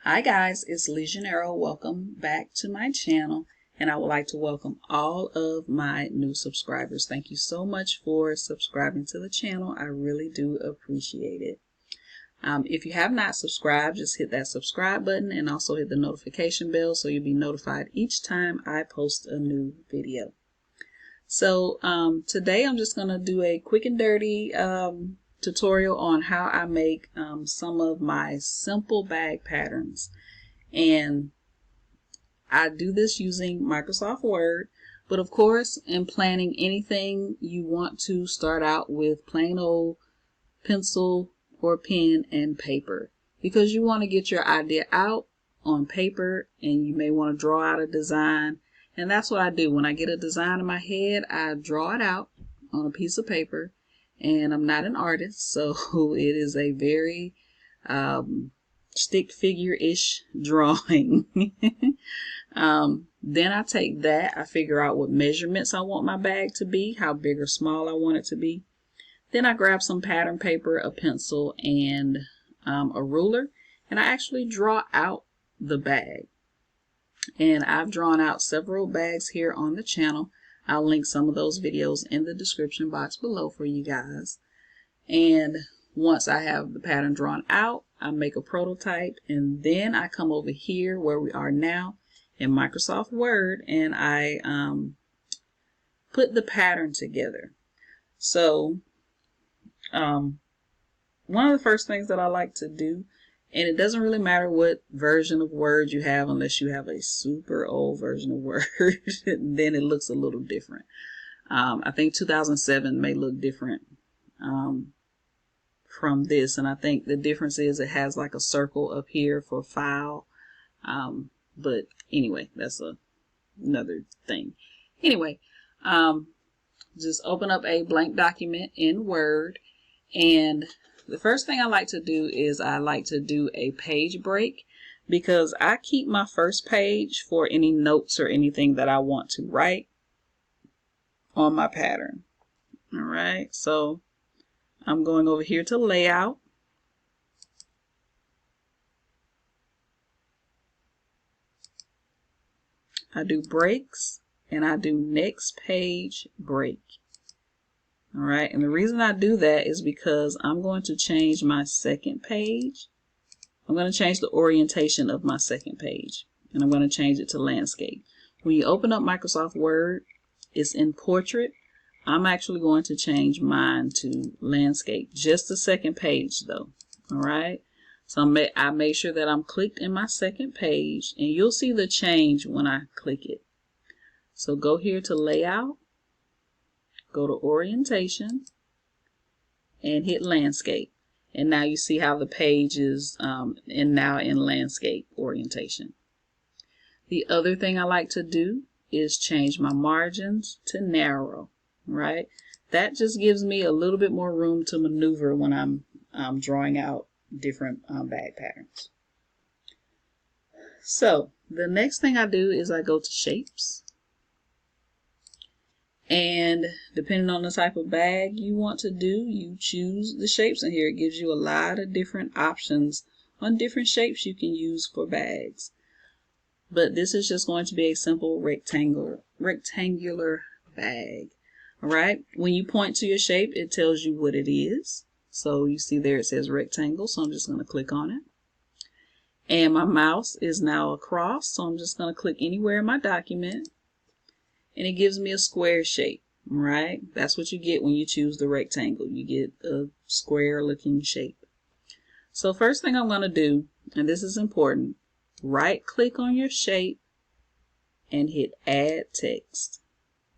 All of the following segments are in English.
Hi guys, it's Legionero. Welcome back to my channel, and I would like to welcome all of my new subscribers. Thank you so much for subscribing to the channel. I really do appreciate it. If you have not subscribed, just hit that subscribe button and also hit the notification bell so you'll be notified each time I post a new video. So today I'm just going to do a quick and dirty tutorial on how I make some of my simple bag patterns, and I do this using Microsoft Word, but of course in planning anything you want to start out with plain old pencil or pen and paper, because you want to get your idea out on paper and you may want to draw out a design, and that's what I do. When I get a design in my head, I draw it out on a piece of paper. And I'm not an artist, so it is a very stick figure-ish drawing. Then I take that, I figure out what measurements I want my bag to be, how big or small I want it to be. Then I grab some pattern paper, a pencil, and a ruler, and I actually draw out the bag. And I've drawn out several bags here on the channel. I'll link some of those videos in the description box below for you guys. And once I have the pattern drawn out, I make a prototype, and then I come over here where we are now in Microsoft Word, and I put the pattern together. So one of the first things that I like to do, and it doesn't really matter what version of Word you have unless you have a super old version of Word, then it looks a little different. I think 2007 may look different from this, and I think the difference is it has like a circle up here for file. But anyway, that's another thing. Anyway, just open up a blank document in Word, and the first thing I like to do is I like to do a page break, because I keep my first page for any notes or anything that I want to write on my pattern. All right, so I'm going over here to layout. I do breaks, and I do next page break. All right, and the reason I do that is because I'm going to change my second page. I'm going to change the orientation of my second page, and I'm going to change it to landscape. When you open up Microsoft Word, it's in portrait. I'm actually going to change mine to landscape, just the second page though. All right, so I make sure that I'm clicked in my second page, and you'll see the change when I click it. So go here to layout, go to orientation, and hit landscape. And now you see how the page is now in landscape orientation. The other thing I like to do is change my margins to narrow, right? That just gives me a little bit more room to maneuver when I'm drawing out different bag patterns. So the next thing I do is I go to shapes. And depending on the type of bag you want to do, you choose the shapes in here. It gives you a lot of different options on different shapes you can use for bags. But this is just going to be a simple rectangular bag. All right. When you point to your shape, it tells you what it is. So you see there it says rectangle. So I'm just going to click on it. And my mouse is now across. So I'm just going to click anywhere in my document. And it gives me a square shape, right? That's what you get when you choose the rectangle. You get a square looking shape. So first thing I'm going to do, and this is important, right click on your shape and hit add text,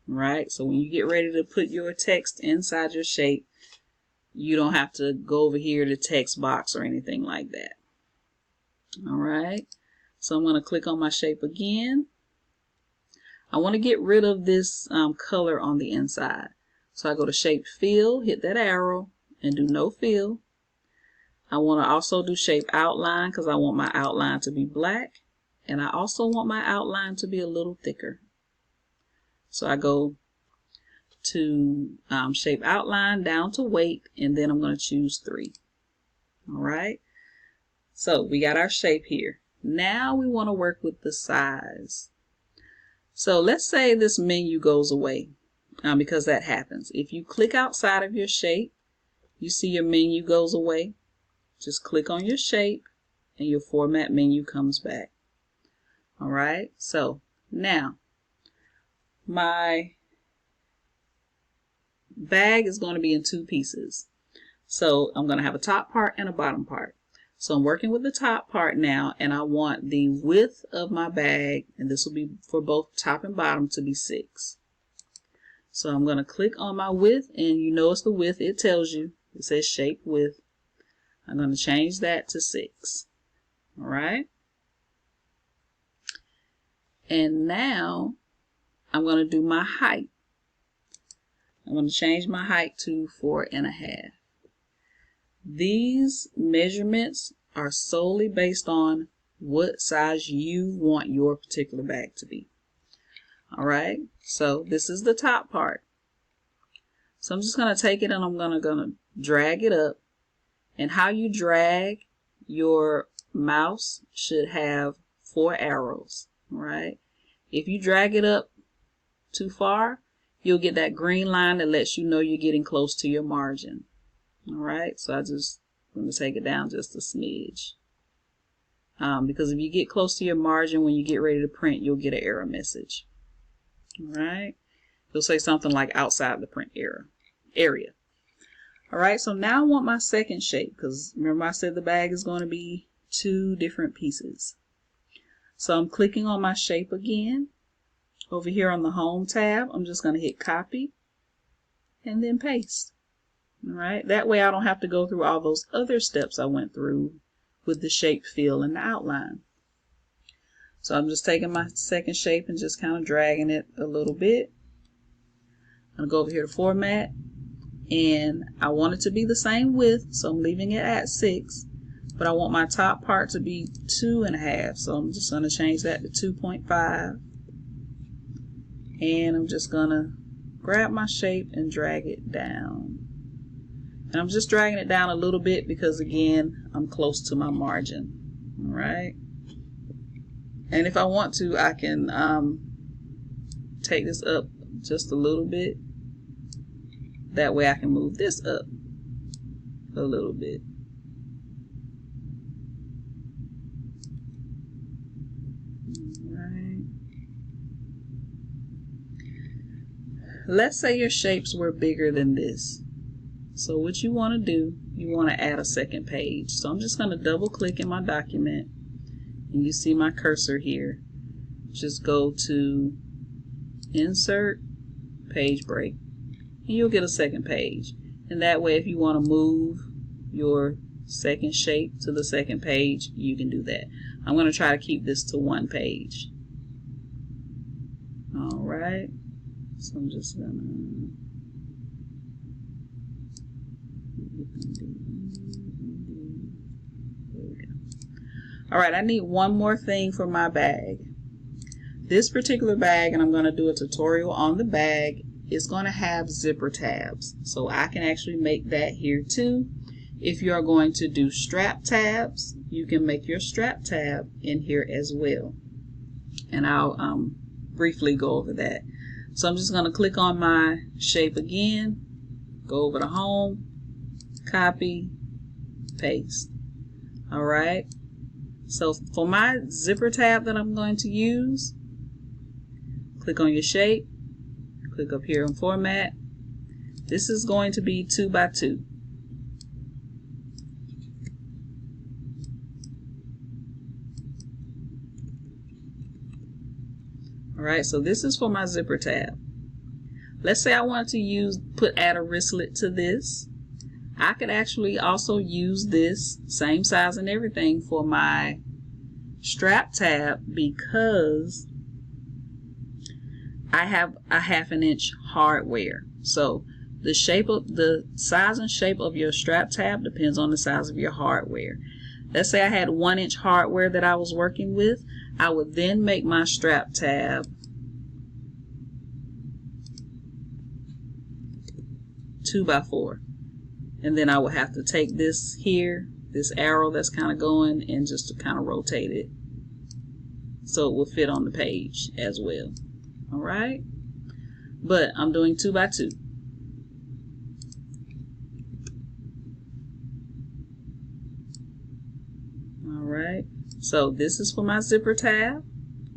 right? So when you get ready to put your text inside your shape, you don't have to go over here to text box or anything like that. All right. So I'm going to click on my shape again. I want to get rid of this color on the inside. So I go to shape fill, hit that arrow, and do no fill. I want to also do shape outline because I want my outline to be black. And I also want my outline to be a little thicker. So I go to shape outline down to weight, and then I'm going to choose 3. All right. So we got our shape here. now we want to work with the size. So let's say this menu goes away, because that happens. If you click outside of your shape, you see your menu goes away. Just click on your shape and your format menu comes back. All right, so now my bag is going to be in two pieces. So I'm going to have a top part and a bottom part. So I'm working with the top part now, and I want the width of my bag, and this will be for both top and bottom, to be 6. So I'm going to click on my width, and you notice the width, it tells you, it says shape width. I'm going to change that to 6. All right. And now I'm going to do my height. I'm going to change my height to 4.5. These measurements are solely based on what size you want your particular bag to be. All right, so this is the top part. So I'm just going to take it and I'm going to drag it up. And how you drag your mouse should have 4 arrows. All right, if you drag it up too far, you'll get that green line that lets you know you're getting close to your margin. All right, so I'm going to take it down just a smidge. Because if you get close to your margin when you get ready to print, you'll get an error message. All right, it'll say something like outside the print area. All right, so now I want my second shape, because remember I said the bag is going to be 2 different pieces. So I'm clicking on my shape again. Over here on the Home tab, I'm just going to hit copy and then paste. All right, that way I don't have to go through all those other steps I went through with the shape fill and the outline. So I'm just taking my second shape and just kind of dragging it a little bit. I'm going to go over here to format, and I want it to be the same width, so I'm leaving it at 6, but I want my top part to be 2.5, so I'm just going to change that to 2.5, and I'm just going to grab my shape and drag it down. And I'm just dragging it down a little bit because, again, I'm close to my margin. All right. And if I want to, I can take this up just a little bit. That way I can move this up a little bit. All right. Let's say your shapes were bigger than this. So what you want to do, you want to add a second page. So I'm just going to double click in my document, and you see my cursor here. Just go to Insert, Page Break, and you'll get a second page. And that way, if you want to move your second shape to the second page, you can do that. I'm going to try to keep this to 1 page. All right. So I'm just going to... All right, I need one more thing for my bag. This particular bag, and I'm going to do a tutorial on the bag, is going to have zipper tabs. So I can actually make that here too. If you are going to do strap tabs, you can make your strap tab in here as well. And I'll briefly go over that. So I'm just going to click on my shape again, go over to Home, copy, paste. All right. So for my zipper tab that I'm going to use, click on your shape, click up here on format. This is going to be 2 by 2. All right, so this is for my zipper tab. Let's say I want to add a wristlet to this. I could actually also use this same size and everything for my strap tab, because I have a 1/2 inch hardware. So the size and shape of your strap tab depends on the size of your hardware. Let's say I had 1 inch hardware that I was working with. I would then make my strap tab 2 by 4. And then I would have to take this here, this arrow that's kind of going, and just to kind of rotate it so it will fit on the page as well. All right, but I'm doing 2 by 2. All right, so this is for my zipper tab.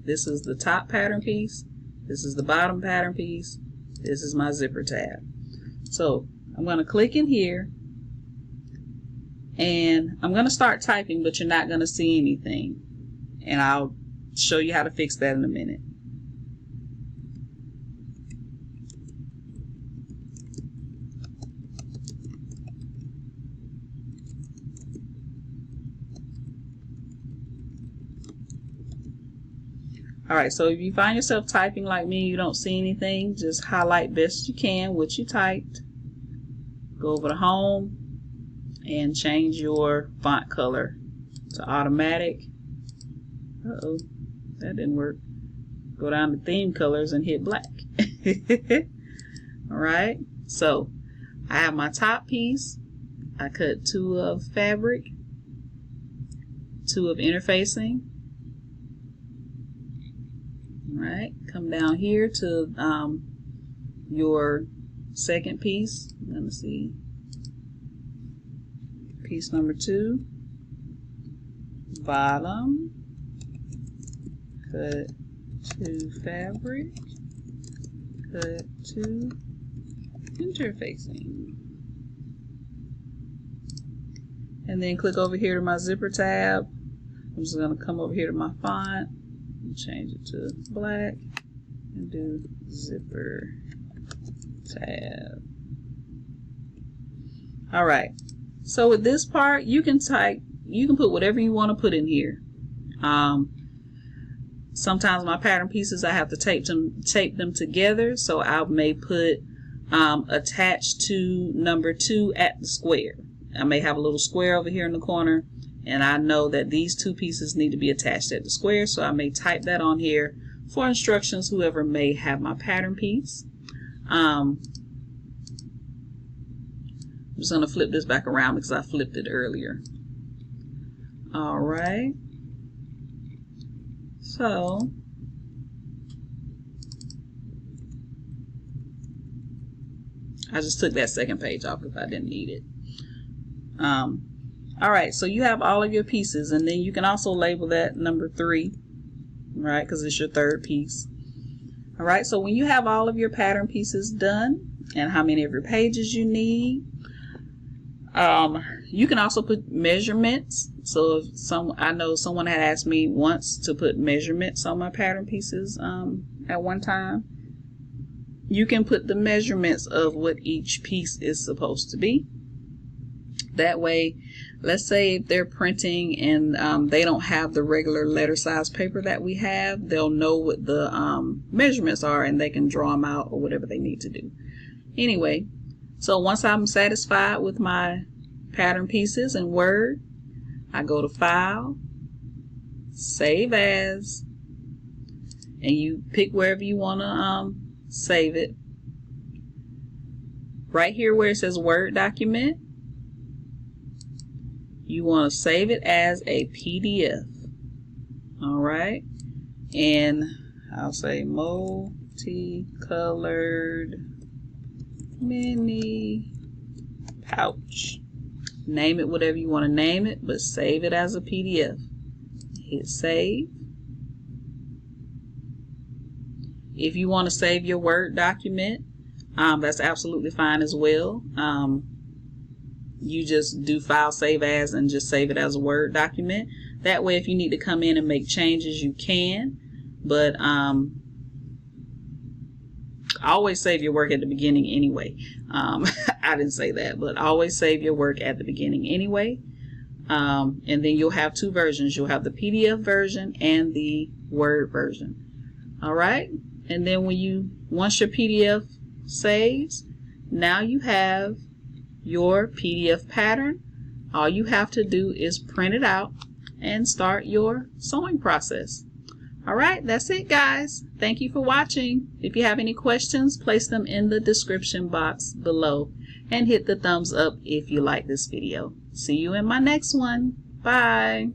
This is the top pattern piece. This is the bottom pattern piece. This is my zipper tab. So I'm going to click in here and I'm going to start typing, but you're not going to see anything. And I'll show you how to fix that in a minute. Alright, so if you find yourself typing like me, you don't see anything, just highlight best you can what you typed. Go over to Home and change your font color to automatic. Uh-oh, that didn't work. Go down to theme colors and hit black. Alright, so I have my top piece. I cut 2 of fabric, 2 of interfacing. Alright, come down here to your second piece. Let me see. Piece number 2. Bottom. Cut 2 fabric. Cut 2 interfacing. And then click over here to my zipper tab. I'm just going to come over here to my font. Change it to black and do zipper tab. Alright, so with this part you can put whatever you want to put in here. Sometimes my pattern pieces I have to tape them together, so I may put attached to number 2 at the square. I may have a little square over here in the corner, and I know that these 2 pieces need to be attached at the square, so I may type that on here for instructions, whoever may have my pattern piece. I'm just going to flip this back around because I flipped it earlier. Alright, so I just took that second page off because I didn't need it. Alright, so you have all of your pieces, and then you can also label that number 3, right, because it's your third piece. Alright, so when you have all of your pattern pieces done and how many of your pages you need, you can also put measurements. So if I know someone had asked me once to put measurements on my pattern pieces at one time. You can put the measurements of what each piece is supposed to be. That way, let's say if they're printing and they don't have the regular letter size paper that we have, they'll know what the measurements are and they can draw them out or whatever they need to do. Anyway, so once I'm satisfied with my pattern pieces in Word, I go to File, Save As, and you pick wherever you want to save it. Right here where it says Word document, you want to save it as a PDF. Alright, and I'll say multicolored mini pouch. Name it whatever you want to name it, but save it as a PDF. Hit save. If you want to save your Word document, that's absolutely fine as well. You just do File, Save As, and just save it as a Word document. That way if you need to come in and make changes, you can. But always save your work at the beginning anyway. I didn't say that, but always save your work at the beginning anyway. And then you'll have 2 versions. You'll have the PDF version and the Word version. Alright, and then once your PDF saves, now you have your PDF pattern. All you have to do is print it out and start your sewing process. Alright, that's it guys. Thank you for watching. If you have any questions, place them in the description box below and hit the thumbs up if you like this video. See you in my next one. Bye.